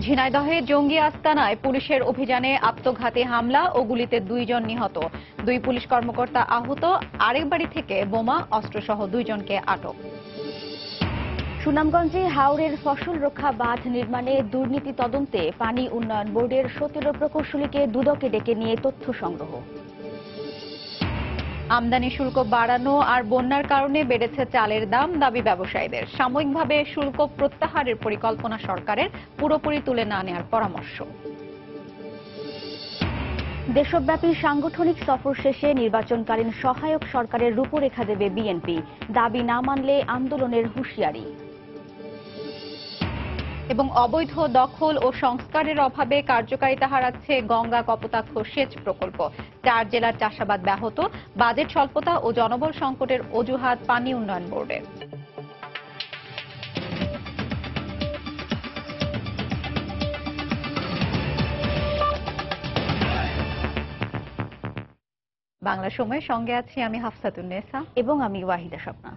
ঝিনাইদহে জঙ্গি আস্তানায় পুলিশের অভিযানে আত্মঘাতী হামলা ও গুলিতে 2 জন নিহত, 2 পুলিশ কর্মকর্তা আহত, আরেক বাড়ি থেকে বোমা অস্ত্রসহ 2 জনকে আটক। সুনামগঞ্জে হাওরের ফসল রক্ষা বাঁধ নির্মাণে দুর্নীতি তদন্তে পানি উন্নয়ন বোর্ডের 17 প্রকৌশলীকে দুদকে ডেকে নিয়ে তথ্য সংগ্রহ। আমদানি শুল্ক বাড়ানো আর বন্যার কারণে বেড়েছে চালের দাম, দাবি ব্যবসায়ীদের। সাময়িকভাবে শুল্ক প্রত্যাহারের পরিকল্পনা সরকারের, পুরোপুরি তুলে না নেওয়ার পরামর্শ। দেশব্যাপী সাংগঠনিক সফর শেষে নির্বাচনকালীন সহায়ক সরকারের রূপরেখা দেবে বিএনপি, দাবি না মানলে আন্দোলনের হুঁশিয়ারি। এবং অবৈধ দখল ও সংস্কারের অভাবে কার্যকারিতা হারাচ্ছে গঙ্গা কপোতাক্ষ সেচ প্রকল্প। 4 জেলার চাষাবাদ ব্যাহত, বাজেট স্বল্পতা ও জনবল সংকটের অজুহাত পানি উন্নয়ন বোর্ডের। বাংলা সময়ের সঙ্গে আছি আমি হাফসাতুন্নেসা এবং আমি ওয়াহিদা স্বপ্না।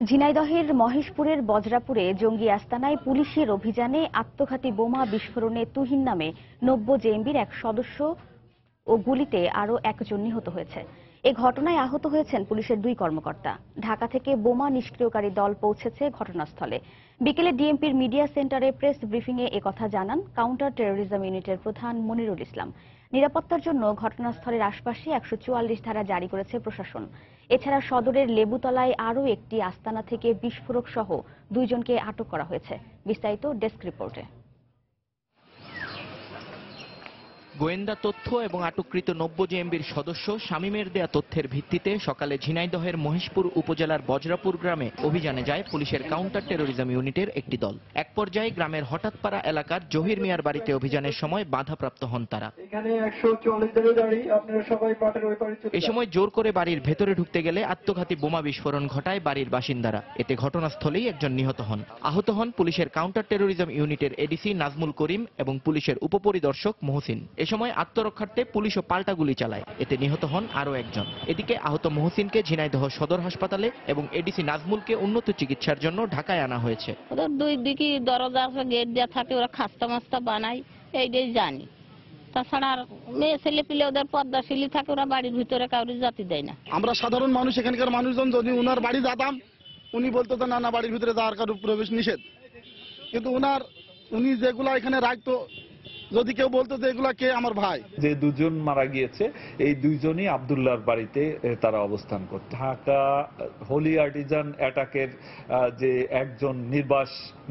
ঝিনাইদহের মহেশপুরের বজরাপুরে জঙ্গি আস্তানায় পুলিশের অভিযানে আত্মঘাতী বোমা বিস্ফোরণে তুহিন নামে 90 জেএমবির এক সদস্য ও গুলিতে আরও 1 জন নিহত হয়েছে। এ ঘটনায় আহত হয়েছেন পুলিশের 2 কর্মকর্তা। ঢাকা থেকে বোমা নিষ্ক্রিয়কারী দল পৌঁছেছে ঘটনাস্থলে। বিকেলে ডিএমপির মিডিয়া সেন্টারে প্রেস ব্রিফিংয়ে একথা জানান কাউন্টার টেরোরিজম ইউনিটের প্রধান মনিরুল ইসলাম। নিরাপত্তার জন্য ঘটনাস্থলের আশপাশে 144 ধারা জারি করেছে প্রশাসন। এছাড়া সদরের লেবুতলায় আরও একটি আস্তানা থেকে বিস্ফোরক সহ 2 জনকে আটক করা হয়েছে। বিস্তারিত ডেস্ক রিপোর্টে। গোয়েন্দা তথ্য এবং আটককৃত 90 জেএমবির সদস্য শামীমের দেয়া তথ্যের ভিত্তিতে সকালে ঝিনাইদহের মহেশপুর উপজেলার বজরাপুর গ্রামে অভিযানে যায় পুলিশের কাউন্টার টেরোরিজম ইউনিটের একটি দল। এক পর্যায়ে গ্রামের হঠাৎপাড়া এলাকার জহির মিয়ার বাড়িতে অভিযানের সময় বাধাপ্রাপ্ত হন তারা। এ সময় জোর করে বাড়ির ভেতরে ঢুকতে গেলে আত্মঘাতী বোমা বিস্ফোরণ ঘটায় বাড়ির বাসিন্দারা। এতে ঘটনাস্থলেই একজন নিহত হন। আহত হন পুলিশের কাউন্টার টেরোরিজম ইউনিটের এডিসি নাজমুল করিম এবং পুলিশের উপপরিদর্শক মহসিন। এ সময় আত্মরক্ষার্থে পুলিশও পাল্টা গুলি চালায়, এতে নিহত হন আরও একজন। এদিকে আহত মহসিনকে ঝিনাইদহ সদর হাসপাতালে এবং এডিসি নাজমুলকে উন্নত চিকিৎসার জন্য ঢাকায় আনা হয়েছে। ওদের 2 দিকে দরজা আছে, গেট দেওয়া থাকে, ওরা খাস্তা মাস্তা বানায়, এইটাই জানি। তাছাড়া আর মেয়ে ছেলে পিলে ওদের পদ্মাশীলি থাকে, ওরা বাড়ির ভিতরে কাউরি জাতি দেয় না। আমরা সাধারণ মানুষ, এখানকার মানুষজন যদি উনার বাড়ি যেতাম, উনি বলতো না না বাড়ির ভিতরে যাওয়ার কারো প্রবেশ নিষেধ। কিন্তু উনি যেগুলা এখানে রাখতো, যদি কেউ বলতো যে এগুলা কে, আমার ভাই। যে 2 জন মারা গিয়েছে, এই 2 জনই আব্দুল্লাহর বাড়িতে তারা অবস্থান করত। ঢাকা হোলি আর্টিজান অ্যাটাকের যে একজন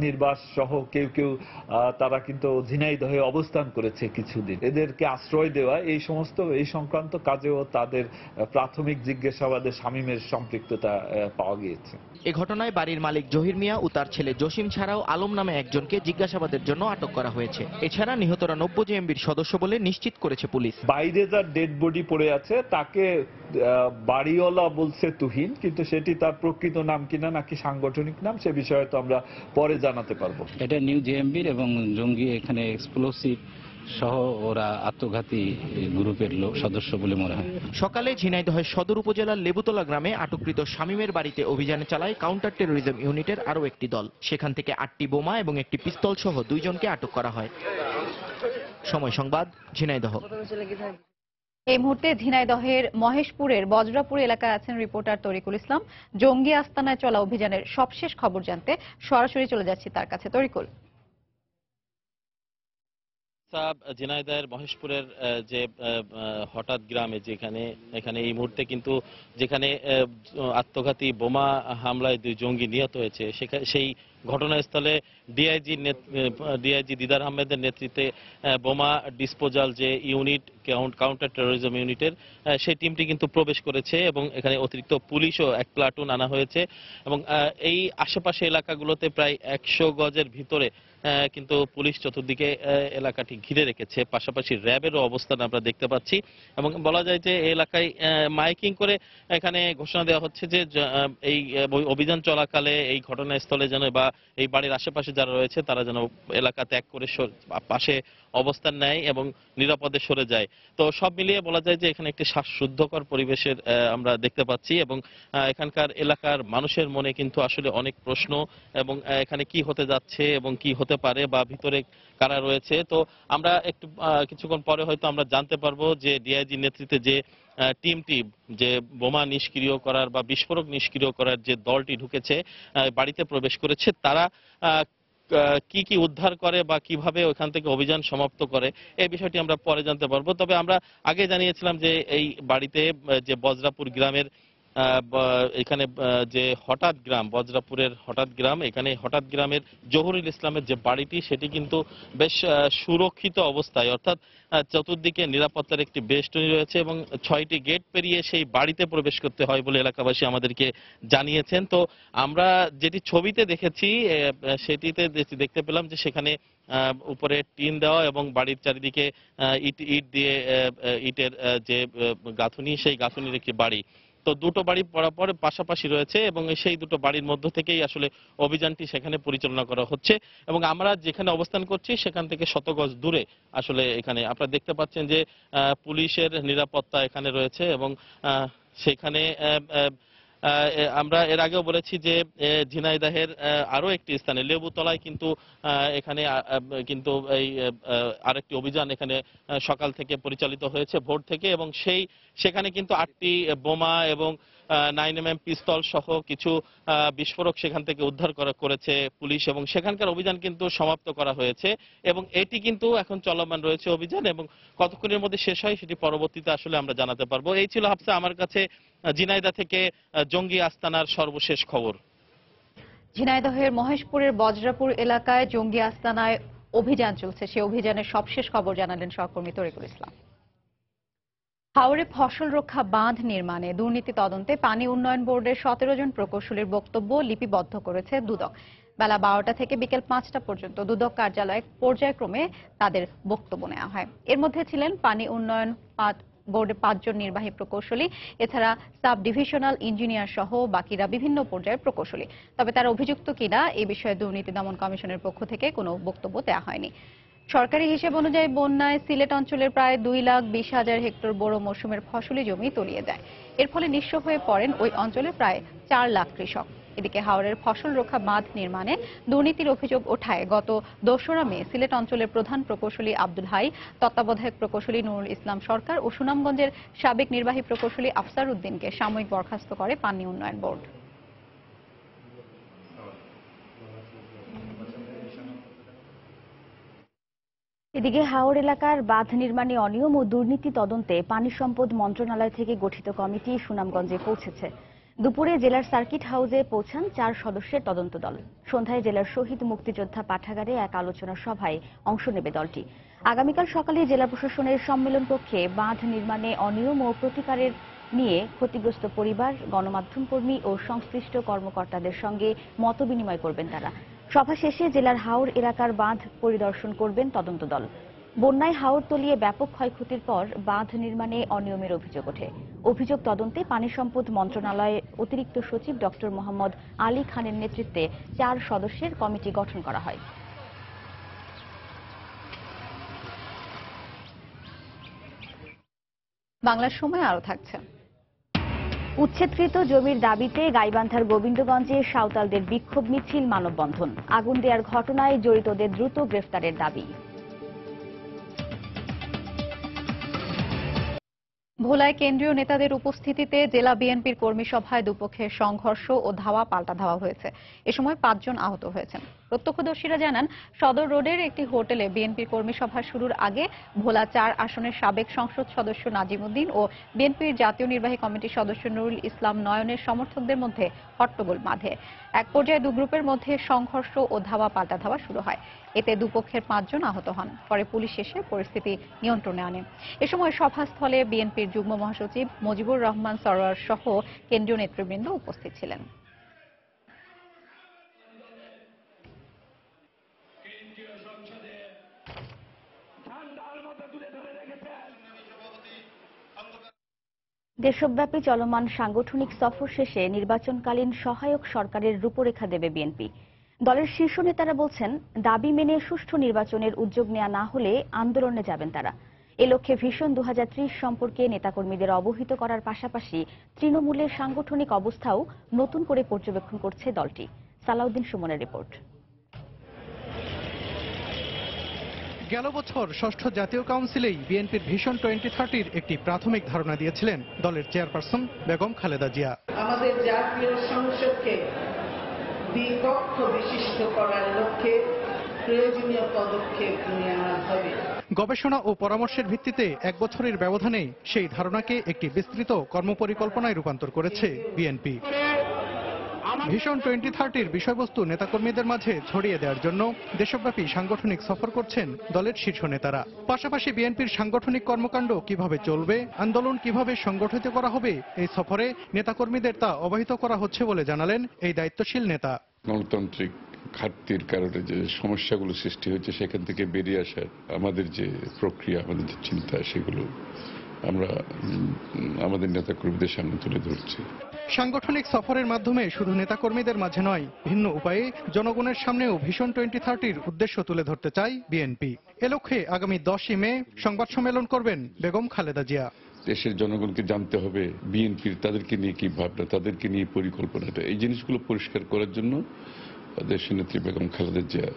নির্বাস সহ কেউ তারা কিন্তু ঝিনাইদহে অবস্থান করেছে কিছুদিন। এদেরকে আশ্রয় দেওয়া এই সংক্রান্ত কাজেও তাদের প্রাথমিক জিজ্ঞাসাবাদে শামীমের সম্পৃক্ততা পাওয়া গিয়েছে। এ ঘটনায় বাড়ির মালিক জহির মিয়া ও তার ছেলে জসিম ছাড়াও আলম নামে একজনকে জিজ্ঞাসাবাদের জন্য আটক করা হয়েছে। এছাড়া নিহতরা 90 জেএমবির সদস্য বলে নিশ্চিত করেছে পুলিশ। বাইরে যার ডেড বডি পড়ে আছে তাকে বাড়িওয়ালা বলছে তুহিন, কিন্তু সেটি তার প্রকৃত নাম কিনা নাকি সাংগঠনিক নাম সে বিষয়ে তো আমরা পরে জানাতে পারবো। এটা নিউ জেএমবির এবং জঙ্গি এখানে এক্সপ্লোসিভ সহ ওরা আত্মঘাতী গ্রুপের সদস্য বলে মনে হয়। সকালে ঝিনাইদহের সদর উপজেলার লেবুতলা গ্রামে আটককৃত শামীমের বাড়িতে অভিযানে চালায় কাউন্টার টেরোরিজম ইউনিটের আরও একটি দল। সেখান থেকে 8টি বোমা এবং একটি পিস্তল সহ 2 জনকে আটক করা হয়। সময় সংবাদ, ঝিনাইদহ। এই মুহূর্তে ঝিনাইদহের মহেশপুরের বজরাপুর এলাকায় আছেন রিপোর্টার তরিকুল ইসলাম। জঙ্গি আস্তানায় চলা অভিযানের সবশেষ খবর জানতে সরাসরি চলে যাচ্ছি তার কাছে। তরিকুল। ঝিনাইদহের মহেশপুরের যে হঠাৎ গ্রামে এখানে এই মুহূর্তে কিন্তু যেখানে আত্মঘাতী বোমা হামলায় 2 জঙ্গি নিহত হয়েছে, সেই ঘটনাস্থলে ডিআইজি দিদার আহমেদের নেতৃত্বে বোমা ডিসপোজাল যে ইউনিট, কাউন্টার টেরোরিজম ইউনিটের সেই টিমটি কিন্তু প্রবেশ করেছে এবং এখানে অতিরিক্ত পুলিশও 1 প্লাটুন আনা হয়েছে এবং এই আশেপাশে এলাকাগুলোতে প্রায় 100 গজের ভিতরে কিন্তু পুলিশ চতুর্দিকে এলাকাটি ঘিরে রেখেছে। পাশাপাশি র্যাবেরও অবস্থান আমরা দেখতে পাচ্ছি এবং বলা যায় যে এই এলাকায় মাইকিং করে এখানে ঘোষণা দেওয়া হচ্ছে যে এই অভিযান চলাকালে এই ঘটনাস্থলে যেন বা এই বাড়ির আশেপাশে যারা রয়েছে তারা যেন এলাকা ত্যাগ করে পাশে অবস্থান নেয় এবং নিরাপদে সরে যায়। তো সব মিলিয়ে বলা যায় যে এখানে একটি শ্বাসরুদ্ধকর পরিবেশের আমরা দেখতে পাচ্ছি এবং এখানকার এলাকার মানুষের মনে কিন্তু আসলে অনেক প্রশ্ন এবং এখানে কি হতে যাচ্ছে এবং কি হতে হতে পারে বা ভিতরে কারা রয়েছে। তো আমরা একটু কিছুক্ষণ পরে হয়তো আমরা জানতে পারবো যে ডিআইজি নেতৃত্বে যে টিমটি যে বোমা নিষ্ক্রিয় করার বা বিস্ফোরক নিষ্ক্রিয় করার যে দলটি ঢুকেছে, বাড়িতে প্রবেশ করেছে, তারা কি কি উদ্ধার করে বা কিভাবে ওখান থেকে অভিযান সমাপ্ত করে এই বিষয়টি আমরা পরে জানতে পারবো। তবে আমরা আগে জানিয়েছিলাম যে এই বাড়িতে যে বজ্রাপুর গ্রামের এখানে যে হঠাৎ গ্রাম, বজ্রাপুরের হঠাৎ গ্রাম, এখানে হঠাৎ গ্রামের জহুরুল ইসলামের যে বাড়িটি সেটি কিন্তু বেশ সুরক্ষিত অবস্থায়, অর্থাৎ চতুর্দিকে নিরাপত্তার একটি বেষ্টনী রয়েছে এবং 6টি গেট পেরিয়ে সেই বাড়িতে প্রবেশ করতে হয় বলে এলাকাবাসী আমাদেরকে জানিয়েছেন। তো আমরা যেটি ছবিতে দেখেছি সেটিতে দেখতে পেলাম যে সেখানে উপরে টিন দেওয়া এবং বাড়ির চারিদিকে ইট দিয়ে ইটের যে গাঁথুনি, সেই গাঁথুনির একটি বাড়ি। তো দুটো বাড়ি পরপর পাশাপাশি রয়েছে এবং সেই দুটো বাড়ির মধ্য থেকেই আসলে অভিযানটি সেখানে পরিচালনা করা হচ্ছে এবং আমরা যেখানে অবস্থান করছি সেখান থেকে 100 গজ দূরে আসলে এখানে আপনারা দেখতে পাচ্ছেন যে পুলিশের নিরাপত্তা এখানে রয়েছে এবং সেখানে আমরা এর আগেও বলেছি যে ঝিনাইদহের আরো একটি স্থানে লেবুতলায় কিন্তু এখানে কিন্তু এই আরেকটি অভিযান এখানে সকাল থেকে পরিচালিত হয়েছে, ভোর থেকে, এবং সেখানে কিন্তু 8টি বোমা এবং 9mm পিস্তল সহ কিছু বিস্ফোরক সেখান থেকে উদ্ধার করেছে পুলিশ এবং সেখানকার অভিযান কিন্তু সমাপ্ত করা হয়েছে এবং এটি কিন্তু এখন চলমান রয়েছে অভিযান এবং কতক্ষণের মধ্যে শেষ হয় সেটি পরবর্তীতে আসলে আমরা জানাতে পারবো। এই ছিল হাফসা আমার কাছে ঝিনাইদহ থেকে জঙ্গি আস্তানার সর্বশেষ খবর। ঝিনাইদহের মহেশপুরের বজ্রাপুর এলাকায় জঙ্গি আস্তানায় অভিযান চলছে, সেই অভিযানের সবশেষ খবর জানালেন সহকর্মী তরিকুল ইসলাম। হাওরে ফসল রক্ষা বাঁধ নির্মাণে দুর্নীতি তদন্তে পানি উন্নয়ন বোর্ডের 17 জন প্রকৌশলীর বক্তব্য লিপিবদ্ধ করেছে দুদক। বেলা 12টা থেকে বিকেল 5টা পর্যন্ত দুদক কার্যালয়ে পর্যায়ক্রমে তাদের বক্তব্য নেওয়া হয়। এর মধ্যে ছিলেন পানি উন্নয়ন বোর্ডের 5 জন নির্বাহী প্রকৌশলী, এছাড়া সাব ডিভিশনাল ইঞ্জিনিয়ার সহ বাকিরা বিভিন্ন পর্যায়ের প্রকৌশলী। তবে তারা অভিযুক্ত কিনা এ বিষয়ে দুর্নীতি দমন কমিশনের পক্ষ থেকে কোনো বক্তব্য দেওয়া হয়নি। সরকারি হিসেব অনুযায়ী বন্যায় সিলেট অঞ্চলের প্রায় 2,20,000 হেক্টর বোরো মৌসুমের ফসলি জমি তলিয়ে যায়। এর ফলে নিঃস্ব হয়ে পড়েন ওই অঞ্চলের প্রায় 4 লাখ কৃষক। এদিকে হাওরের ফসল রক্ষা বাঁধ নির্মাণে দুর্নীতির অভিযোগ ওঠায় গত 2রা মে সিলেট অঞ্চলের প্রধান প্রকৌশলী আব্দুল হাই, তত্ত্বাবধায়ক প্রকৌশলী নুরুল ইসলাম সরকার ও সুনামগঞ্জের সাবেক নির্বাহী প্রকৌশলী আফসার উদ্দিনকে সাময়িক বরখাস্ত করে পানি উন্নয়ন বোর্ড। এদিকে হাওর এলাকার বাঁধ নির্মাণে অনিয়ম ও দুর্নীতি তদন্তে পানি সম্পদ মন্ত্রণালয় থেকে গঠিত কমিটি সুনামগঞ্জে পৌঁছেছে। দুপুরে জেলার সার্কিট হাউসে পৌঁছান 4 সদস্যের তদন্ত দল। সন্ধ্যায় জেলার শহীদ মুক্তিযোদ্ধা পাঠাগারে এক আলোচনা সভায় অংশ নেবে দলটি। আগামীকাল সকালে জেলা প্রশাসনের সম্মেলন কক্ষে বাঁধ নির্মাণে অনিয়ম ও প্রতিকারের নিয়ে ক্ষতিগ্রস্ত পরিবার, গণমাধ্যম কর্মী ও সংশ্লিষ্ট কর্মকর্তাদের সঙ্গে মতবিনিময় করবেন তারা। সভা শেষে জেলার হাওর এলাকার বাঁধ পরিদর্শন করবেন তদন্ত দল। বন্যায় হাওর তলিয়ে ব্যাপক ক্ষয়ক্ষতির পর বাঁধ নির্মাণে অনিয়মের অভিযোগ ওঠে। অভিযোগ তদন্তে পানি সম্পদ মন্ত্রণালয়ের অতিরিক্ত সচিব ডক্টর মোহাম্মদ আলী খানের নেতৃত্বে 4 সদস্যের কমিটি গঠন করা হয়। বাংলার সময় আরো থাকছে। উচ্ছেদকৃত জমির দাবিতে গাইবান্ধার গোবিন্দগঞ্জে সাঁওতালদের বিক্ষোভ মিছিল, মানববন্ধন। আগুন দেওয়ার ঘটনায় জড়িতদের দ্রুত গ্রেফতারের দাবি। ভোলায় কেন্দ্রীয় নেতাদের উপস্থিতিতে জেলা বিএনপির কর্মী সভায় দুপক্ষের সংঘর্ষ ও ধাওয়া পাল্টা ধাওয়া হয়েছে। এ সময় 5 জন আহত হয়েছেন। প্রত্যক্ষদর্শীরা জানান, সদর রোডের একটি হোটেলে বিএনপির কর্মী সভা শুরুর আগে ভোলা 4 আসনের সাবেক সংসদ সদস্য নাজিম উদ্দিন ও বিএনপির জাতীয় নির্বাহী কমিটির সদস্য নুরুল ইসলাম নয়নের সমর্থকদের মধ্যে হট্টগোল বাধে। এক পর্যায়ে 2 গ্রুপের মধ্যে সংঘর্ষ ও ধাওয়া পাল্টা ধাওয়া শুরু হয়। এতে দুপক্ষের 5 জন আহত হন। পরে পুলিশ এসে পরিস্থিতি নিয়ন্ত্রণে আনে। এ সময় সভাস্থলে বিএনপির যুগ্ম মহাসচিব মুজিবুর রহমান সরোয়ার সহ কেন্দ্রীয় নেতৃবৃন্দ উপস্থিত ছিলেন। দেশব্যাপী চলমান সাংগঠনিক সফর শেষে নির্বাচনকালীন সহায়ক সরকারের রূপরেখা দেবে বিএনপি। দলের শীর্ষ নেতারা বলছেন, দাবি মেনে সুষ্ঠু নির্বাচনের উদ্যোগ নেওয়া না হলে আন্দোলনে যাবেন তারা। এ লক্ষ্যে ভিশন 2030 সম্পর্কে নেতাকর্মীদের অবহিত করার পাশাপাশি তৃণমূলের সাংগঠনিক অবস্থাও নতুন করে পর্যবেক্ষণ করছে দলটি। সালাউদ্দিন সুমনের রিপোর্ট। গেল বছর ষষ্ঠ জাতীয় কাউন্সিলেই বিএনপির ভিশন 2030-র একটি প্রাথমিক ধারণা দিয়েছিলেন দলের চেয়ারপারসন বেগম খালেদা জিয়া। আমাদের জাতীয় সংসদকে দ্বিকক্ষ বিশিষ্ট করার লক্ষ্যে প্রয়োজনীয় পদক্ষেপ নেওয়া হবে। গবেষণা ও পরামর্শের ভিত্তিতে 1 বছরের ব্যবধানে সেই ধারণাকে একটি বিস্তৃত কর্মপরিকল্পনায় রূপান্তর করেছে বিএনপি। ভিশন 2030-র বিষয়বস্তু নেতাকর্মীদের মাঝে ছড়িয়ে দেওয়ার জন্য দেশব্যাপী সাংগঠনিক সফর করছেন দলের শীর্ষ নেতারা। পাশাপাশি বিএনপির সাংগঠনিক কর্মকাণ্ড কিভাবে চলবে, আন্দোলন কিভাবে সংগঠিত করা হবে, এই সফরে নেতাকর্মীদের তা অবহিত করা হচ্ছে বলে জানালেন এই দায়িত্বশীল নেতা। গণতান্ত্রিক ঘাটতির কারণে যে সমস্যাগুলো সৃষ্টি হচ্ছে সেখান থেকে বেরিয়ে আসার আমাদের যে প্রক্রিয়া, আমাদের যে চিন্তা, সেগুলো আমরা আমাদের নেতাকর্মীদের সামনে তুলে ধরছি। সাংগঠনিক সফরের মাধ্যমে শুধু নেতাকর্মীদের মাঝে নয়, ভিন্ন উপায়ে জনগণের সামনেও ভিশন 2030-র উদ্দেশ্য তুলে ধরতে চায় বিএনপি। এ লক্ষ্যে আগামী 10ই মে সংবাদ সম্মেলন করবেন বেগম খালেদা জিয়া। দেশের জনগণকে জানতে হবে বিএনপির তাদেরকে নিয়ে কি ভাবনা, তাদেরকে নিয়ে পরিকল্পনাটা, এই জিনিসগুলো পরিষ্কার করার জন্য দেশনেত্রী বেগম খালেদা জিয়া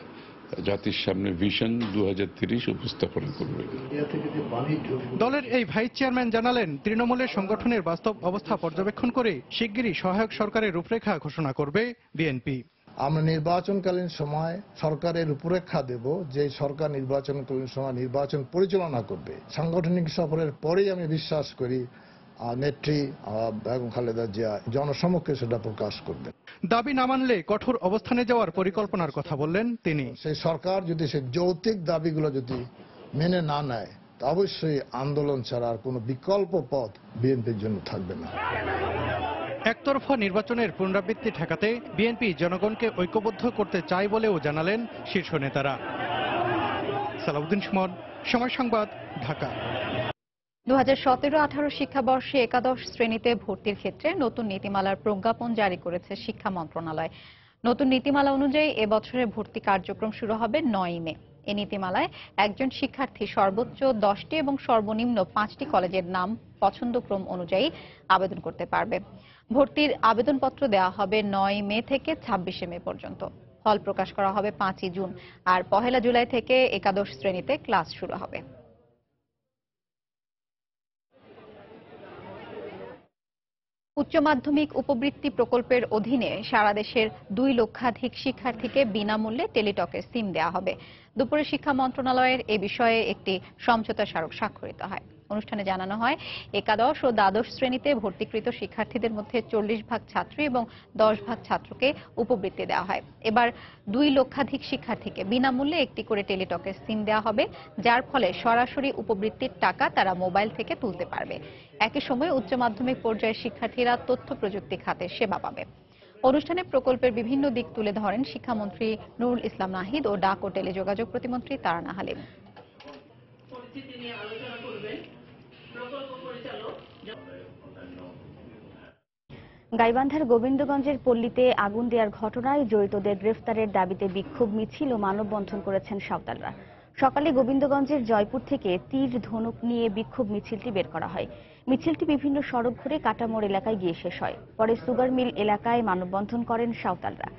জাতির সামনে ভিশন 2030 উপস্থাপন করবে। দলের এই ভাইস চেয়ারম্যান জানালেন, তৃণমূলের সংগঠনের বাস্তব অবস্থা পর্যবেক্ষণ করে শিগগিরই সহায়ক সরকারের রূপরেখা ঘোষণা করবে বিএনপি। আমরা নির্বাচনকালীন সময় সরকারের রূপরেখা দেব, যে সরকার নির্বাচনকালীন সময় নির্বাচন পরিচালনা করবে। সাংগঠনিক সফরের পরেই আমি বিশ্বাস করি নেত্রী বেগম খালেদা জিয়া জনসমক্ষে সেটা প্রকাশ করবেন। দাবি না মানলে কঠোর অবস্থানে যাওয়ার পরিকল্পনার কথা বললেন তিনি। সেই সরকার যদি সেই যৌক্তিক দাবিগুলো যদি মেনে না নেয়, তা অবশ্যই আন্দোলন ছাড়া আর কোনো বিকল্প পথ বিএনপির জন্য থাকবে না। একতরফা নির্বাচনের পুনরাবৃত্তি ঠেকাতে বিএনপি জনগণকে ঐক্যবদ্ধ করতে চায় বলেও জানালেন শীর্ষ নেতারা। সালাউদ্দিন সুমন, সময় সংবাদ, ঢাকা। 2017-18 শিক্ষাবর্ষে একাদশ শ্রেণীতে ভর্তির ক্ষেত্রে নতুন নীতিমালার প্রজ্ঞাপন জারি করেছে শিক্ষা মন্ত্রণালয়। নতুন নীতিমালা অনুযায়ী এবছরের ভর্তি কার্যক্রম শুরু হবে 9ই মে। এই নীতিমালায় একজন শিক্ষার্থী সর্বোচ্চ 10টি এবং সর্বনিম্ন 5টি কলেজের নাম পছন্দক্রম অনুযায়ী আবেদন করতে পারবে। ভর্তির আবেদনপত্র দেওয়া হবে 9 মে থেকে 26 মে পর্যন্ত। ফল প্রকাশ করা হবে 5 জুন। আর 1 জুলাই থেকে একাদশ শ্রেণীতে ক্লাস শুরু হবে। উচ্চ মাধ্যমিক উপবৃত্তি প্রকল্পের অধীনে সারা দেশের 2 লক্ষাধিক শিক্ষার্থীকে বিনামূল্যে টেলিটকের সিম দেওয়া হবে। দুপুরে শিক্ষা মন্ত্রণালয়ের এ বিষয়ে একটি সমঝোতা স্মারক স্বাক্ষরিত হয়। অনুষ্ঠানে জানানো হয়, একাদশ ও দ্বাদশ শ্রেণীতে ভর্তিকৃত শিক্ষার্থীদের মধ্যে 40% ছাত্রী এবং 10% ছাত্রকে উপবৃত্তি দেওয়া হয়। এবার 2 লক্ষাধিক শিক্ষার্থীকে বিনামূল্যে একটি করে টেলিটকের সিম দেওয়া হবে, যার ফলে সরাসরি উপবৃত্তির টাকা তারা মোবাইল থেকে তুলতে পারবে। একই সময় উচ্চ মাধ্যমিক পর্যায়ের শিক্ষার্থীরা তথ্য প্রযুক্তি খাতে সেবা পাবে। অনুষ্ঠানে প্রকল্পের বিভিন্ন দিক তুলে ধরেন শিক্ষামন্ত্রী নুরুল ইসলাম নাহিদ ও ডাক ও টেলিযোগাযোগ প্রতিমন্ত্রী তারানা হালিম। গাইবান্ধার গোবিন্দগঞ্জের পল্লীতে আগুন দেওয়ার ঘটনায় জড়িতদের গ্রেফতারের দাবিতে বিক্ষোভ মিছিল ও মানববন্ধন করেছেন সাঁওতালরা। সকালে গোবিন্দগঞ্জের জয়পুর থেকে তীর ধনুক নিয়ে বিক্ষোভ মিছিলটি বের করা হয়। মিছিলটি বিভিন্ন সড়ক ঘুরে কাটামোড় এলাকায় গিয়ে শেষ হয়। পরে সুগার মিল এলাকায় মানববন্ধন করেন সাঁওতালরা।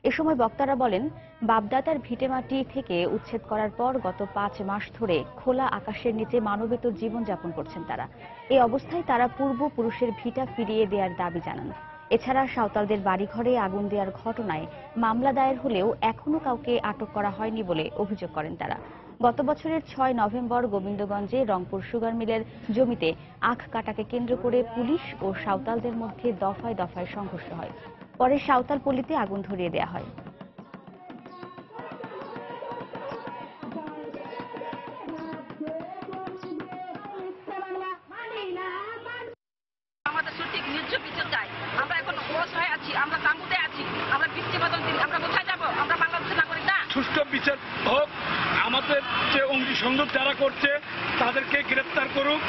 এ সময় বক্তারা বলেন, বাপদাদার ভিটেমাটি থেকে উচ্ছেদ করার পর গত 5 মাস ধরে খোলা আকাশের নিচে মানবেতর জীবনযাপন করছেন তারা। এই অবস্থায় তারা পূর্বপুরুষের ভিটা ফিরিয়ে দেওয়ার দাবি জানান। এছাড়া সাঁওতালদের বাড়িঘরে আগুন দেওয়ার ঘটনায় মামলা দায়ের হলেও এখনো কাউকে আটক করা হয়নি বলে অভিযোগ করেন তারা। গত বছরের 6 নভেম্বর গোবিন্দগঞ্জে রংপুর সুগার মিলের জমিতে আখ কাটাকে কেন্দ্র করে পুলিশ ও সাঁওতালদের মধ্যে দফায় দফায় সংঘর্ষ হয়। পরে সাঁওতাল পল্লীতে আগুন ধরিয়ে দেওয়া হয়। আমাদের সঠিক ন্যায্য বিচার চাই। আমরা এখন অসহায় আছি, আমরা তাঁবুতে আছি, আমরা বৃষ্টিবাদল দিন, আমরা কোথায় যাবো? আমরা বাংলাদেশের নাগরিক না। সুষ্ঠু বিচার হোক, আমাদের যে অঙ্গি সংযোগ যারা করছে তাদেরকে গ্রেফতার করুক,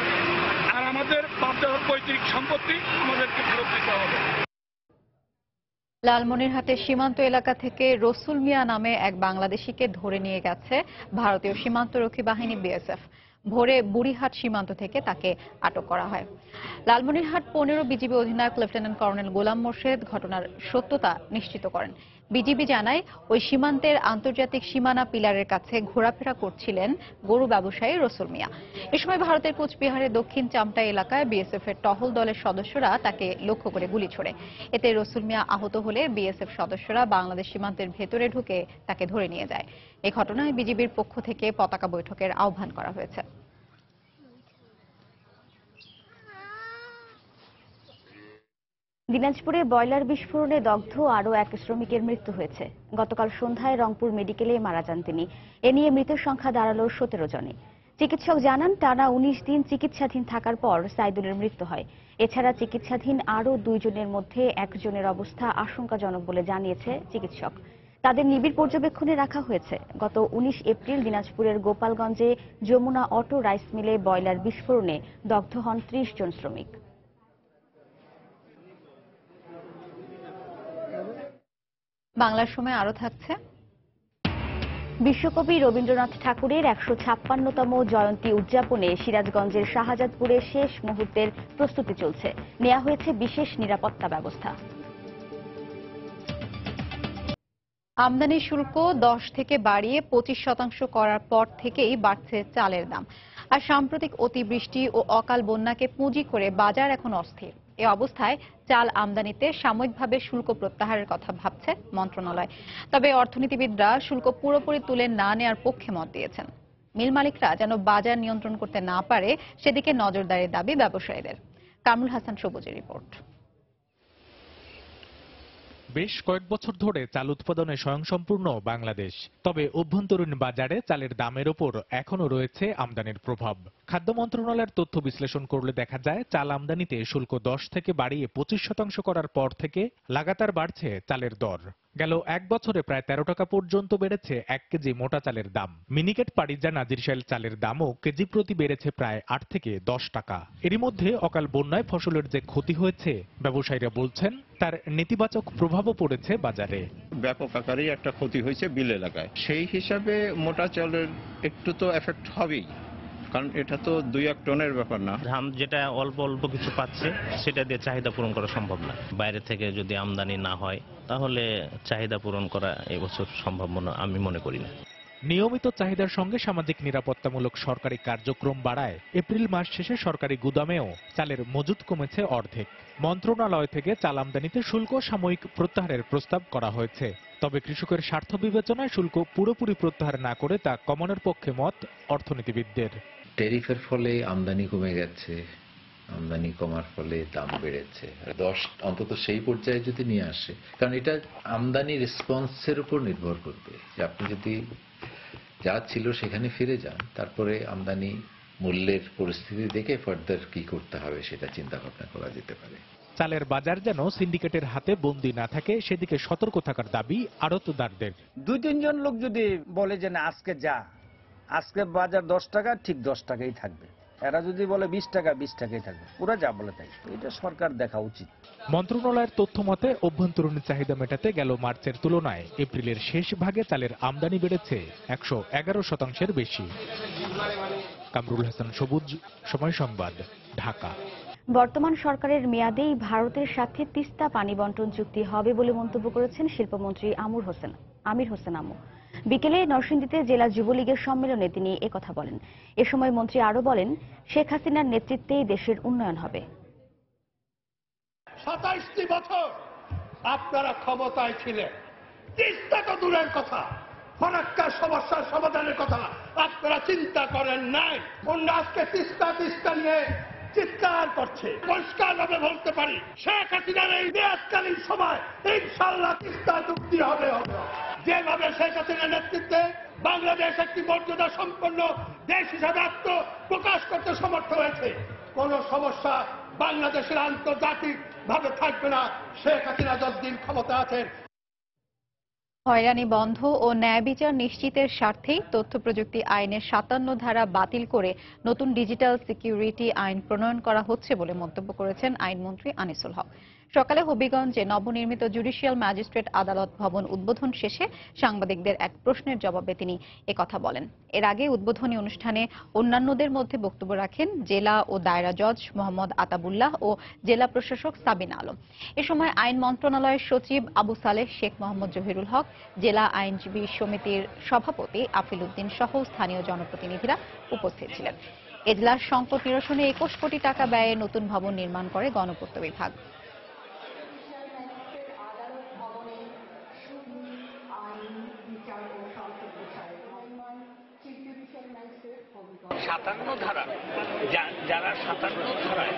আর আমাদের বাপদাদার পৈতৃক সম্পত্তি আমাদেরকে ফেরত দিতে হবে। লালমনিরহাটের সীমান্ত এলাকা থেকে রসুল মিয়া নামে এক বাংলাদেশিকে ধরে নিয়ে গেছে ভারতীয় সীমান্তরক্ষী বাহিনী বিএসএফ। ভোরে বুড়িহাট সীমান্ত থেকে তাকে আটক করা হয়। লালমনিরহাট 15 বিজিবি অধিনায়ক লেফটেন্যান্ট কর্নেল গোলাম মোর্শেদ ঘটনার সত্যতা নিশ্চিত করেন। বিজিবি জানায় ওই সীমান্তের আন্তর্জাতিক সীমানা পিলারের কাছে ঘোরাফেরা করছিলেন গরু ব্যবসায়ী রসুল মিয়া। এ সময় ভারতের কোচবিহারের দক্ষিণ চামটা এলাকায় বিএসএফ এর টহল দলের সদস্যরা তাকে লক্ষ্য করে গুলি ছোড়ে। এতে রসুল মিয়া আহত হলে বিএসএফ সদস্যরা বাংলাদেশ সীমান্তের ভেতরে ঢুকে তাকে ধরে নিয়ে যায়। এই ঘটনায় বিজিবির পক্ষ থেকে পতাকা বৈঠকের আহ্বান করা হয়েছে। দিনাজপুরে বয়লার বিস্ফোরণে দগ্ধ আরও এক শ্রমিকের মৃত্যু হয়েছে। গতকাল সন্ধ্যায় রংপুর মেডিকেলে মারা যান তিনি। এ নিয়ে মৃতের সংখ্যা দাঁড়ালো 17 জনে। চিকিৎসক জানান, টানা 19 দিন চিকিৎসাধীন থাকার পর সাইদুলের মৃত্যু হয়। এছাড়া চিকিৎসাধীন আরও 2 জনের মধ্যে একজনের অবস্থা আশঙ্কাজনক বলে জানিয়েছে চিকিৎসক। তাদের নিবিড় পর্যবেক্ষণে রাখা হয়েছে। গত 19 এপ্রিল দিনাজপুরের গোপালগঞ্জে যমুনা অটো রাইস মিলে বয়লার বিস্ফোরণে দগ্ধ হন 30 জন শ্রমিক। বাংলার সময় আরো থাকছে। বিশ্বকবি রবীন্দ্রনাথ ঠাকুরের 156তম জয়ন্তী উদযাপনে সিরাজগঞ্জের শাহজাদপুরে শেষ মুহূর্তের প্রস্তুতি চলছে। নেওয়া হয়েছে বিশেষ নিরাপত্তা ব্যবস্থা। আমদানি শুল্ক 10 থেকে বাড়িয়ে 25% করার পর থেকেই বাড়ছে চালের দাম। আর সাম্প্রতিক অতিবৃষ্টি ও অকাল বন্যাকে পুঁজি করে বাজার এখন অস্থির। এ অবস্থায় চাল আমদানিতে সাময়িকভাবে শুল্ক প্রত্যাহারের কথা ভাবছে মন্ত্রণালয়। তবে অর্থনীতিবিদরা শুল্ক পুরোপুরি তুলে না নেওয়ার পক্ষে মত দিয়েছেন। মিল মালিকরা যেন বাজার নিয়ন্ত্রণ করতে না পারে সেদিকে নজরদারির দাবি ব্যবসায়ীদের। কামরুল হাসান সবুজের রিপোর্ট। বেশ কয়েক বছর ধরে চাল উৎপাদনে স্বয়ংসম্পূর্ণ বাংলাদেশ। তবে অভ্যন্তরীণ বাজারে চালের দামের ওপর এখনো রয়েছে আমদানির প্রভাব। খাদ্য মন্ত্রণালয়ের তথ্য বিশ্লেষণ করলে দেখা যায়, চাল আমদানিতে শুল্ক 10 থেকে বাড়িয়ে 25% করার পর থেকে লাগাতার বাড়ছে চালের দর। গেল এক বছরে প্রায় 13 টাকা পর্যন্ত বেড়েছে 1 কেজি মোটা চালের দাম। মিনিকেট পাড়িজা নাজিরশাইল চালের দামও কেজি প্রতি বেড়েছে প্রায় 8 থেকে 10 টাকা। এরই মধ্যে অকাল বন্যায় ফসলের যে ক্ষতি হয়েছে, ব্যবসায়ীরা বলছেন তার নেতিবাচক প্রভাবও পড়েছে বাজারে। ব্যাপক আকারে একটা ক্ষতি হয়েছে বিল এলাকায়। সেই হিসাবে মোটা চালের একটু তো এফেক্ট হবেই, কারণ এটা তো 2-1 টনের ব্যাপার না। ধান যেটা অল্প অল্প কিছু পাচ্ছে সেটা দিয়ে চাহিদা পূরণ করা সম্ভব না। বাইরে থেকে যদি আমদানি না হয় তাহলে চাহিদা পূরণ করা এবছর সম্ভব আমি মনে করি না। নিয়মিত চাহিদার সঙ্গে সামাজিক নিরাপত্তামূলক সরকারি কার্যক্রম বাড়ায় এপ্রিল মাস শেষে সরকারি গুদামেও চালের মজুত কমেছে অর্ধেক। মন্ত্রণালয় থেকে চাল আমদানিতে শুল্ক সাময়িক প্রত্যাহারের প্রস্তাব করা হয়েছে। তবে কৃষকের স্বার্থ বিবেচনায় শুল্ক পুরোপুরি প্রত্যাহার না করে তা কমানোর পক্ষে মত অর্থনীতিবিদদের। ট্যারিফের ফলে আমদানি কমে গেছে, আমদানি কমার ফলে দাম বেড়েছে। 10 অন্তত সেই পর্যায়ে যদি নিয়ে আসে, কারণ এটা আমদানি রেসপন্সের উপর নির্ভর করবে যে আপনি যদি যা ছিল সেখানে ফিরে যান, তারপরে আমদানি মূল্যের পরিস্থিতি দেখে ফার্দার কি করতে হবে সেটা চিন্তা ভাবনা করা যেতে পারে। চালের বাজার যেন সিন্ডিকেটের হাতে বন্দী না থাকে সেদিকে সতর্ক থাকার দাবি আড়তদারদের। 2-3 জন লোক যদি বলে যে না আজকে বাজার 10 টাকা, ঠিক 10 টাকাই থাকবে। এরা যদি বলে 20 টাকা, 20 টাকাই থাকবে। পুরো যা বলে তাই। এটা সরকার দেখা উচিত। মন্ত্রণালয়ের তথ্য মতে অভ্যন্তরীণ চাহিদা মেটাতে গেল মার্চের তুলনায় এপ্রিলের শেষ ভাগে চালের আমদানি বেড়েছে 111% বেশি। কামরুল হাসান সবুজ, সময় সংবাদ, ঢাকা। বর্তমান সরকারের মেয়াদেই ভারতের সাথে তিস্তা পানি বন্টন চুক্তি হবে বলে মন্তব্য করেছেন শিল্পমন্ত্রী আমির হোসেন আমু। বিকেলে নরসিংদীতে জেলা যুবলীগের সম্মেলনে তিনি একথা বলেন। এ সময় মন্ত্রী আরো বলেন, শেখ হাসিনার নেতৃত্বেই দেশের উন্নয়ন হবে। 27টি বছর আপনারা ক্ষমতায় ছিলেন, তিস্তা তো দূরের কথা, ফরাক্কার সমস্যার সমাধানের কথা আপনারা চিন্তা করেন নাই। অন্য আজকে তিস্তা নিয়ে চিৎকার করছে। পরিষ্কারভাবে বলতে পারি, শেখ হাসিনার এই মেয়াদকালীন সময় ইনশাআল্লাহ তিস্তা চুক্তি হবে। যেভাবে শেখ হাসিনার নেতৃত্বে বাংলাদেশ একটি মর্যাদা সম্পন্ন দেশ হিসাবে আত্মপ্রকাশ করতে সমর্থ হয়েছে, কোন সমস্যা বাংলাদেশের আন্তর্জাতিক ভাবে থাকবে না শেখ হাসিনা যতদিন ক্ষমতা আছেন। হয়রানি বন্ধ ও ন্যায় বিচার নিশ্চিতের স্বার্থেই তথ্য প্রযুক্তি আইনের 57 ধারা বাতিল করে নতুন ডিজিটাল সিকিউরিটি আইন প্রণয়ন করা হচ্ছে বলে মন্তব্য করেছেন আইনমন্ত্রী আনিসুল হক। সকালে হবিগঞ্জে নবনির্মিত জুডিশিয়াল ম্যাজিস্ট্রেট আদালত ভবন উদ্বোধন শেষে সাংবাদিকদের এক প্রশ্নের জবাবে তিনি একথা বলেন। এর আগে উদ্বোধনী অনুষ্ঠানে অন্যান্যদের মধ্যে বক্তব্য রাখেন জেলা ও দায়রা জজ মোহাম্মদ আতাবুল্লাহ ও জেলা প্রশাসক সাবিনা আলম। এ সময় আইন মন্ত্রণালয়ের সচিব আবু সালেহ শেখ মোহাম্মদ জহিরুল হক, জেলা আইনজীবী সমিতির সভাপতি আফিল উদ্দিন সহ স্থানীয় জনপ্রতিনিধিরা উপস্থিত ছিলেন। এজলার সংকট নিরসনে 21 কোটি টাকা ব্যয়ে নতুন ভবন নির্মাণ করে গণপূর্ত বিভাগ। ধারা যারা 57 ধারায়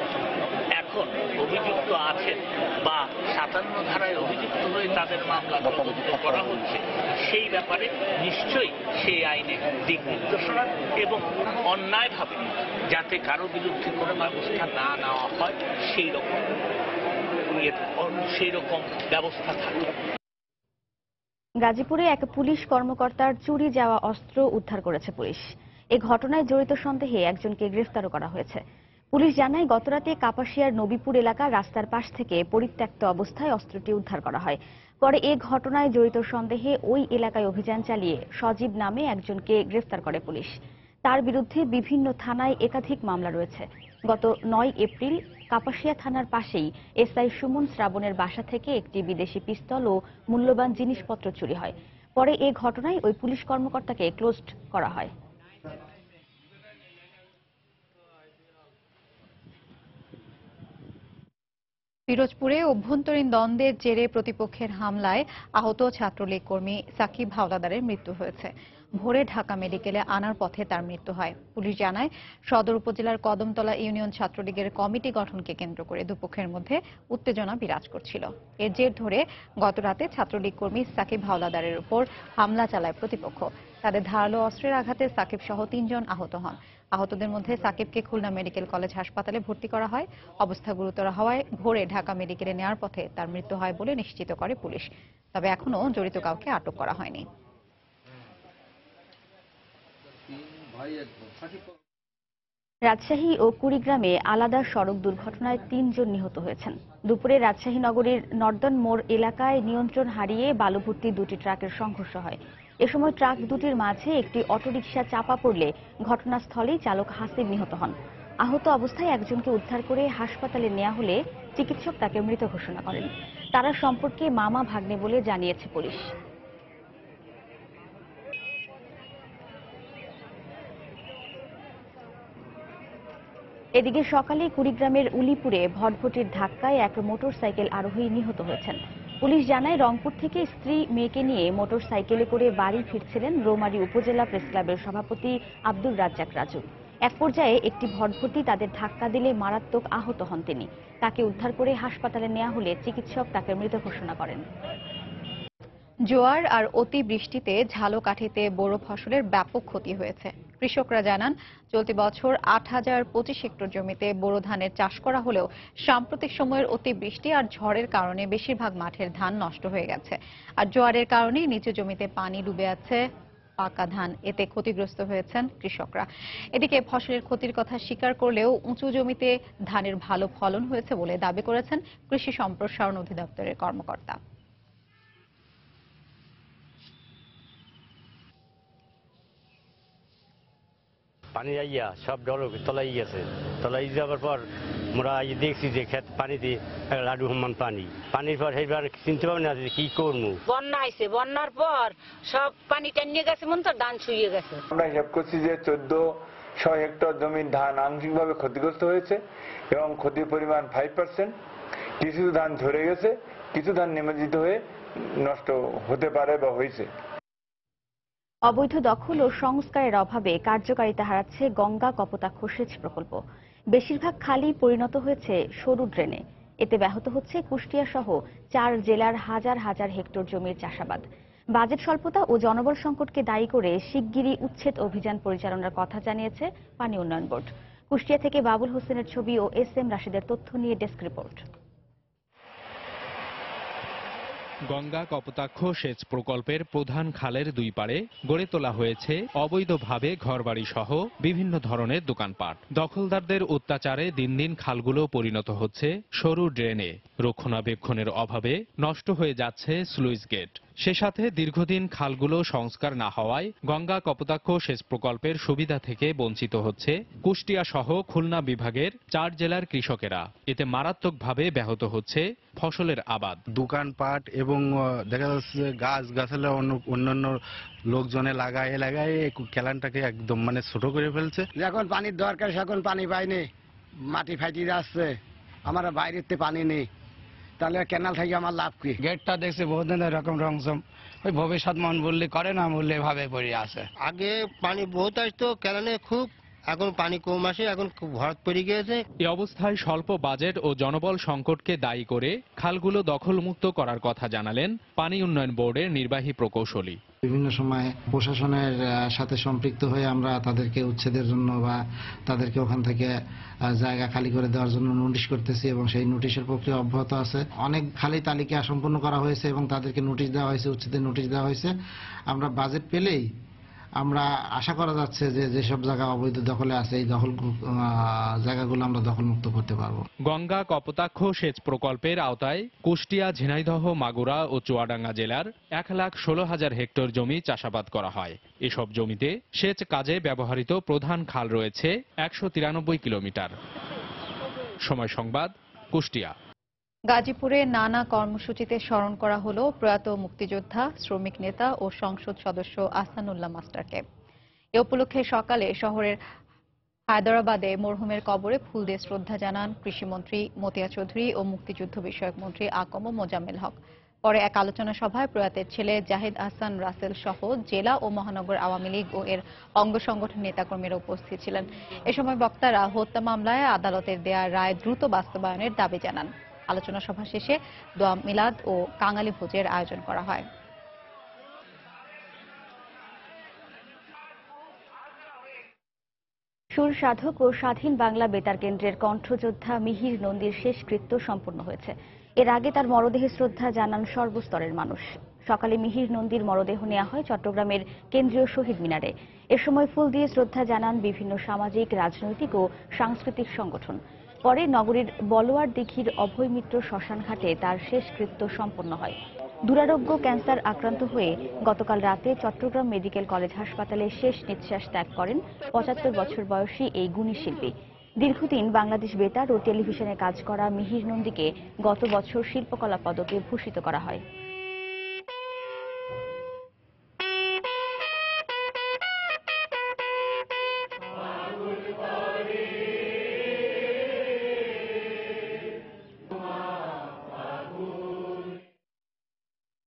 এখন অভিযুক্ত আছেন বা 57 ধারায় অভিযুক্ত হয়ে তাদের মামলা তদন্ত করা হচ্ছে, সেই ব্যাপারে নিশ্চয়ই সেই আইনে দিক নির্দেশনা এবং অন্যায়ভাবে যাতে কারো বিরুদ্ধে কোনো ব্যবস্থা না নেওয়া হয় সেই রকম ব্যবস্থা থাকবে। গাজীপুরে এক পুলিশ কর্মকর্তার চুরি যাওয়া অস্ত্র উদ্ধার করেছে পুলিশ। এই ঘটনায় জড়িত সন্দেহে একজনকে গ্রেফতারও করা হয়েছে। পুলিশ জানায় গতরাতে কাপাসিয়ার নবীপুর এলাকার রাস্তার পাশ থেকে পরিত্যক্ত অবস্থায় অস্ত্রটি উদ্ধার করা হয়। পরে এ ঘটনায় জড়িত সন্দেহে ওই এলাকায় অভিযান চালিয়ে সজীব নামে একজনকে গ্রেফতার করে পুলিশ। তার বিরুদ্ধে বিভিন্ন থানায় একাধিক মামলা রয়েছে। গত 9 এপ্রিল কাপাসিয়া থানার পাশেই এসআই সুমন শ্রাবণের বাসা থেকে একটি বিদেশি পিস্তল ও মূল্যবান জিনিসপত্র চুরি হয়। পরে এ ঘটনায় ওই পুলিশ কর্মকর্তাকে ক্লোজড করা হয়। পিরোজপুরে অভ্যন্তরীণ দ্বন্দ্বের জেরে প্রতিপক্ষের হামলায় আহত ছাত্রলীগ কর্মী সাকিব হাওলাদারের মৃত্যু হয়েছে। ভোরে ঢাকা মেডিকেলে আনার পথে তার মৃত্যু হয়। পুলিশ জানায় সদর উপজেলার কদমতলা ইউনিয়ন ছাত্রলীগের কমিটি গঠনকে কেন্দ্র করে দুপক্ষের মধ্যে উত্তেজনা বিরাজ করছিল। এর জের ধরে গতরাতে ছাত্রলীগ কর্মী সাকিব হাওলাদারের উপর হামলা চালায় প্রতিপক্ষ। তাদের ধারালো অস্ত্রের আঘাতে সাকিব সহ 3 জন আহত হন। আহতদের মধ্যে সাকিবকে খুলনা মেডিকেল কলেজ হাসপাতালে ভর্তি করা হয়। অবস্থা গুরুতর হওয়ায় ভোরে ঢাকা মেডিকেলে নেওয়ার পথে তার মৃত্যু হয় বলে নিশ্চিত করে পুলিশ। তবে এখনো জড়িত কাউকে আটক করা হয়নি। রাজশাহী ও কুড়িগ্রামে আলাদা সড়ক দুর্ঘটনায় 3 জন নিহত হয়েছেন। দুপুরে রাজশাহী নগরীর নর্দন মোড় এলাকায় নিয়ন্ত্রণ হারিয়ে বালুভর্তি 2টি ট্রাকের সংঘর্ষ হয়। এ সময় ট্রাক দুটির মাঝে একটি অটোরিকশা চাপা পড়লে ঘটনাস্থলেই চালক হাসিব নিহত হন। আহত অবস্থায় একজনকে উদ্ধার করে হাসপাতালে নেওয়া হলে চিকিৎসক তাকে মৃত ঘোষণা করেন। তারা সম্পর্কে মামা ভাগ্নে বলে জানিয়েছে পুলিশ। এদিকে সকালে কুড়িগ্রামের উলিপুরে ভটভটির ধাক্কায় এক মোটরসাইকেল আরোহী নিহত হয়েছেন। পুলিশ জানায় রংপুর থেকে স্ত্রী মেয়েকে নিয়ে মোটরসাইকেলে করে বাড়ি ফিরছিলেন রৌমারী উপজেলা প্রেস ক্লাবের সভাপতি আব্দুর রাজ্জাক রাজু। এক পর্যায়ে একটি ভটভটি তাদের ধাক্কা দিলে মারাত্মক আহত হন তিনি। তাকে উদ্ধার করে হাসপাতালে নেওয়া হলে চিকিৎসক তাকে মৃত ঘোষণা করেন। জোয়ার আর অতি বৃষ্টিতে ঝালকাঠিতে বোরো ফসলের ব্যাপক ক্ষতি হয়েছে। কৃষকরা জানান চলতি বছর 8025 হেক্টর জমিতে বোরো ধানের চাষ করা হলেও সাম্প্রতিক সময়ের অতি বৃষ্টি আর ঝড়ের কারণে বেশিরভাগ মাঠের ধান নষ্ট হয়ে গেছে। আর জোয়ারের কারণে নিচু জমিতে পানি ডুবে আছে পাকা ধান, এতে ক্ষতিগ্রস্ত হয়েছেন কৃষকরা। এদিকে ফসলের ক্ষতির কথা স্বীকার করলেও উঁচু জমিতে ধানের ভালো ফলন হয়েছে বলে দাবি করেছেন কৃষি সম্প্রসারণ অধিদপ্তরের কর্মকর্তা। পানি আইয়া সব ডল তলাই গেছে, তলাই যাওয়ার পর আমরা দেখছি যে ক্ষেত পানিতে লাডু সমান পানি, পানির পর সেইবার চিনতে পারবো না কি করবো। বন্যা আইছে, বন্যার পর সব পানি টানিয়ে গেছে, মন তো ধান শুয়ে গেছে। আমরা হিসাব করছি যে 1400 হেক্টর জমির ধান আংশিকভাবে ক্ষতিগ্রস্ত হয়েছে এবং ক্ষতির পরিমাণ 5%। কিছু ধান ঝরে গেছে, কিছু ধান নিমজ্জিত হয়ে নষ্ট হতে পারে বা হয়েছে। অবৈধ দখল ও সংস্কারের অভাবে কার্যকারিতা হারাচ্ছে গঙ্গা কপোতাক্ষ সেচ প্রকল্প। বেশিরভাগ খালি পরিণত হয়েছে সরু ড্রেনে। এতে ব্যাহত হচ্ছে কুষ্টিয়া সহ 4 জেলার হাজার হাজার হেক্টর জমির চাষাবাদ। বাজেট স্বল্পতা ও জনবল সংকটকে দায়ী করে শিগগিরই উচ্ছেদ অভিযান পরিচালনার কথা জানিয়েছে পানি উন্নয়ন বোর্ড। কুষ্টিয়া থেকে বাবুল হোসেনের ছবি ও এস এম রাশিদের তথ্য নিয়ে ডেস্ক রিপোর্ট। গঙ্গা কপোতাক্ষ সেচ প্রকল্পের প্রধান খালের দুই পাড়ে গড়ে তোলা হয়েছে অবৈধভাবে ঘরবাড়ি সহ বিভিন্ন ধরনের দোকানপাট। দখলদারদের অত্যাচারে দিন দিন খালগুলো পরিণত হচ্ছে সরু ড্রেনে। রক্ষণাবেক্ষণের অভাবে নষ্ট হয়ে যাচ্ছে স্লুইস গেট। সে সাথে দীর্ঘদিন খালগুলো সংস্কার না হওয়ায় গঙ্গা কপোতাক্ষ সেচ প্রকল্পের সুবিধা থেকে বঞ্চিত হচ্ছে কুষ্টিয়া সহ খুলনা বিভাগের 4 জেলার কৃষকেরা। এতে মারাত্মকভাবে ব্যাহত হচ্ছে ফসলের আবাদ। দোকানপাট এবং দেখা যাচ্ছে গাছ গাছালা অন্যান্য লোকজনে লাগায় খেলানটাকে একদম ছোট করে ফেলছে। যখন পানির দরকার এখন পানি পাইনি, মাটি ফাইটি যাচ্ছে, আমার বাইরেতে পানি নেই, তাহলে ক্যানাল থেকে আমার লাভ কি? গেটটা দেখছি বহুদিন এরকম রংসম, ওই ভবিষ্যৎ মন বললে করে না বললে ভাবে পড়ে আছে। আগে পানি বহুত আসতো ক্যানালে খুব, এখন পানি কম আসে, এখন খুব ভরাট পড়ে গিয়েছে। এই অবস্থায় স্বল্প বাজেট ও জনবল সংকটকে দায়ী করে খালগুলো দখলমুক্ত করার কথা জানালেন পানি উন্নয়ন বোর্ডের নির্বাহী প্রকৌশলী। বিভিন্ন সময় প্রশাসনের সাথে সম্পৃক্ত হয়ে আমরা তাদেরকে উচ্ছেদের জন্য বা তাদেরকে ওখান থেকে জায়গা খালি করে দেওয়ার জন্য নোটিশ করতেছি এবং সেই নোটিশের প্রক্রিয়া অব্যাহত আছে। অনেক খালি তালিকা সম্পন্ন করা হয়েছে এবং তাদেরকে নোটিশ দেওয়া হয়েছে, উচ্ছেদের নোটিশ দেওয়া হয়েছে। আমরা বাজেট পেলেই আমরা আশা করা যাচ্ছে যে যেসব জায়গা অবৈধ দখলে আছে এই জায়গাগুলো আমরা দখলমুক্ত করতে পারবো। গঙ্গা কপোতাক্ষ সেচ প্রকল্পের আওতায় কুষ্টিয়া, ঝিনাইদহ, মাগুরা ও চুয়াডাঙ্গা জেলার 1,16,000 হেক্টর জমি চাষাবাদ করা হয়। এসব জমিতে সেচ কাজে ব্যবহৃত প্রধান খাল রয়েছে 193 কিলোমিটার। সময় সংবাদ, কুষ্টিয়া। গাজীপুরে নানা কর্মসূচিতে স্মরণ করা হলো প্রয়াত মুক্তিযোদ্ধা, শ্রমিক নেতা ও সংসদ সদস্য আহসানুল্লাহ মাস্টারকে। এ উপলক্ষে সকালে শহরের হায়দরাবাদে মরহুমের কবরে ফুল দিয়ে শ্রদ্ধা জানান কৃষিমন্ত্রী মতিয়া চৌধুরী ও মুক্তিযুদ্ধ বিষয়ক মন্ত্রী আকম মোজাম্মেল হক। পরে এক আলোচনা সভায় প্রয়াতের ছেলে জাহিদ আহসান রাসেল সহ জেলা ও মহানগর আওয়ামী লীগ ও এর অঙ্গ সংগঠন নেতাকর্মীরা উপস্থিত ছিলেন। এ সময় বক্তারা হত্যা মামলায় আদালতের দেয়া রায় দ্রুত বাস্তবায়নের দাবি জানান। আলোচনা সভা শেষে দোয়া মিলাদ ও কাঙালি ভোজের আয়োজন করা হয়। সুর সাধক ও স্বাধীন বাংলা বেতার কেন্দ্রের কণ্ঠযোদ্ধা মিহির নন্দীর শেষকৃত্য সম্পন্ন হয়েছে। এর আগে তার মরদেহে শ্রদ্ধা জানান সর্বস্তরের মানুষ। সকালে মিহির নন্দীর মরদেহ নেওয়া হয় চট্টগ্রামের কেন্দ্রীয় শহীদ মিনারে। এ সময় ফুল দিয়ে শ্রদ্ধা জানান বিভিন্ন সামাজিক, রাজনৈতিক ও সাংস্কৃতিক সংগঠন। পরে নগরীর বলোয়ার দিঘির অভয় মিত্র শ্মশানঘাটে তার শেষকৃত্য সম্পন্ন হয়। দুরারোগ্য ক্যান্সার আক্রান্ত হয়ে গতকাল রাতে চট্টগ্রাম মেডিকেল কলেজ হাসপাতালে শেষ নিঃশ্বাস ত্যাগ করেন 75 বছর বয়সী এই গুণী শিল্পী। দীর্ঘদিন বাংলাদেশ বেতার ও টেলিভিশনে কাজ করা মিহির নন্দীকে গত বছর শিল্পকলা পদকে ভূষিত করা হয়।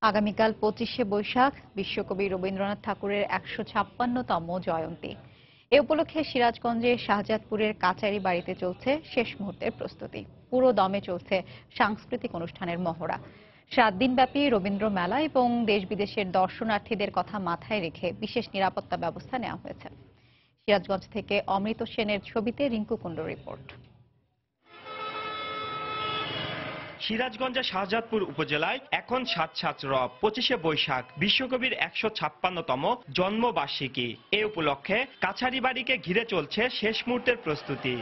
আগামীকাল 25শে বৈশাখ বিশ্বকবি রবীন্দ্রনাথ ঠাকুরের 156তম জয়ন্তী। এ উপলক্ষে সিরাজগঞ্জের শাহজাদপুরের কাচারি বাড়িতে চলছে শেষ মুহূর্তের প্রস্তুতি। পুরো দমে চলছে সাংস্কৃতিক অনুষ্ঠানের মহড়া। 7 দিনব্যাপী রবীন্দ্র মেলা এবং দেশ বিদেশের দর্শনার্থীদের কথা মাথায় রেখে বিশেষ নিরাপত্তা ব্যবস্থা নেওয়া হয়েছে। সিরাজগঞ্জ থেকে অমৃত সেনের ছবিতে রিঙ্কু কুণ্ডুর রিপোর্ট। সিরাজগঞ্জের শাহজাদপুর উপজেলায় এখন সাত রব 25শে বৈশাখ বিশ্বকবির 156তম জন্মবার্ষিকী। এ উপলক্ষে কাছারি বাড়িকে ঘিরে চলছে শেষ মুহূর্তের প্রস্তুতি।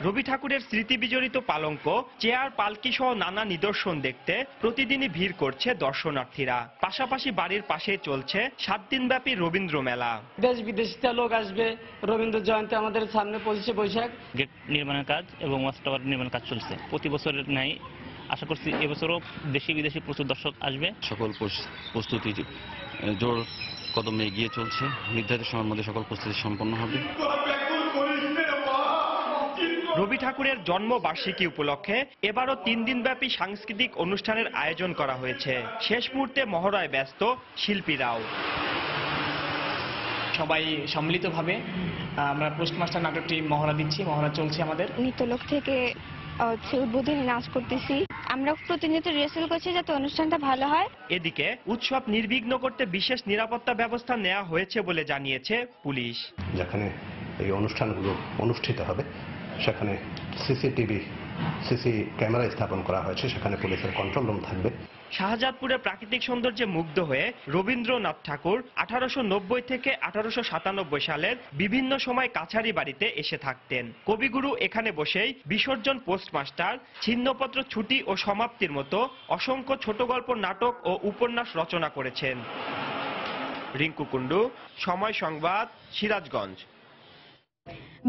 রবি ঠাকুরের স্মৃতি বিজড়িত পালঙ্ক, চেয়ার, পালকি সহ নানা নিদর্শন দেখতে প্রতিদিনই ভিড় করছে দর্শনার্থীরা। পাশাপাশি বাড়ির পাশে চলছে 7 দিনব্যাপী রবীন্দ্র মেলা। দেশ বিদেশিতে লোক আসবে। রবীন্দ্র জয়ন্তী আমাদের সামনে 25শে বৈশাখ। গেট নির্মাণের কাজ এবং ওয়াচ টাওয়ার নির্মাণের কাজ চলছে। প্রতি বছরের ন্যায় আশা করছি এবছরও দেশি বিদেশি প্রচুর দর্শক আসবে। সকল প্রস্তুতি জোর কদমে এগিয়ে চলছে। নির্ধারিত সময়ের মধ্যে সকল প্রস্তুতি সম্পন্ন হবে। রবি ঠাকুরের জন্মবার্ষিকী উপলক্ষে এবারও 3 দিনব্যাপী সাংস্কৃতিক অনুষ্ঠানের আয়োজন করা হয়েছে। শেষ মুহূর্তে মহড়ায় ব্যস্ত শিল্পীরাও। সবাই সম্মিলিতভাবে আমরা পোস্টমাস্টার নাটকটি মহড়া দিচ্ছি, মহড়া চলছে আমাদের। নিত্যলোক থেকে উদ্বোধনী নাচ করতেছি। আমরা প্রতিনিয়ত রিহার্সাল করছি যাতে অনুষ্ঠানটা ভালো হয়। এদিকে উৎসব নির্বিঘ্ন করতে বিশেষ নিরাপত্তা ব্যবস্থা নেওয়া হয়েছে বলে জানিয়েছে পুলিশ। যেখানে এই অনুষ্ঠানগুলো অনুষ্ঠিত হবে সেখানে সিসি ক্যামেরা স্থাপন করা হয়েছে। সেখানে পুলিশের কন্ট্রোল রুম থাকবে। শাহজাদপুরের প্রাকৃতিক সৌন্দর্যে মুগ্ধ হয়ে রবীন্দ্রনাথ ঠাকুর 1890 থেকে 1897 সালের বিভিন্ন সময় কাছারি বাড়িতে এসে থাকতেন। কবিগুরু এখানে বসেই বিসর্জন, পোস্টমাস্টার, ছিন্নপত্র, ছুটি ও সমাপ্তির মতো অসংখ্য ছোট গল্প, নাটক ও উপন্যাস রচনা করেছেন। রিঙ্কু কুন্ডু, সময় সংবাদ, সিরাজগঞ্জ।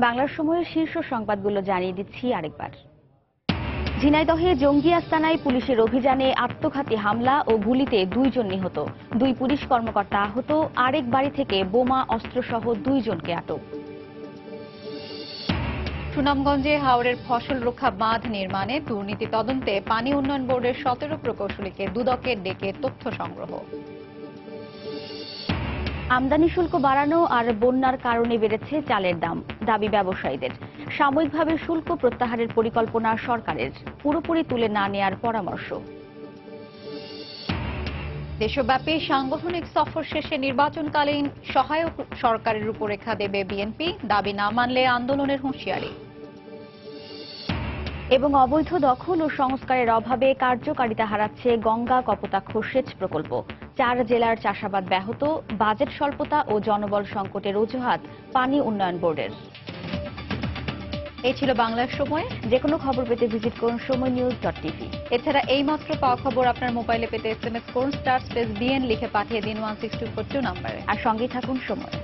বাংলার সময়ের শীর্ষ সংবাদগুলো জানিয়ে দিচ্ছি আরেকবার। ঝিনাইদহে জঙ্গি আস্তানায় পুলিশের অভিযানে আত্মঘাতী হামলা ও গুলিতে 2 জন নিহত, 2 পুলিশ কর্মকর্তা আহত, আরেক বাড়ি থেকে বোমা, অস্ত্রসহ 2 জনকে আটক। সুনামগঞ্জে হাওরের ফসল রক্ষা বাঁধ নির্মাণে দুর্নীতি তদন্তে পানি উন্নয়ন বোর্ডের 17 প্রকৌশলীকে দুদকে ডেকে তথ্য সংগ্রহ। আমদানি শুল্ক বাড়ানো আর বন্যার কারণে বেড়েছে চালের দাম, দাবি ব্যবসায়ীদের। সাময়িকভাবে শুল্ক প্রত্যাহারের পরিকল্পনা সরকারের, পুরোপুরি তুলে না নেয়ার পরামর্শ। দেশব্যাপী সাংগঠনিক সফর শেষে নির্বাচনকালীন সহায়ক সরকারের রূপরেখা দেবে বিএনপি, দাবি না মানলে আন্দোলনের হুঁশিয়ারি। এবং অবৈধ দখল ও সংস্কারের অভাবে কার্যকারিতা হারাচ্ছে গঙ্গা কপোতাক্ষ সেচ প্রকল্প, 4 জেলার চাষাবাদ ব্যাহত, বাজেট স্বল্পতা ও জনবল সংকটের অজুহাত পানি উন্নয়ন বোর্ডের। এই ছিল বাংলার সময়। যে কোনো খবর পেতে ভিজিট করুন সময়নিউজ.tv। এছাড়া এইমাত্র পাওয়া খবর আপনার মোবাইলে পেতে SMS করুন *BN লিখে পাঠিয়ে দিন 16242 নম্বরে। আর সঙ্গেই থাকুন সময়।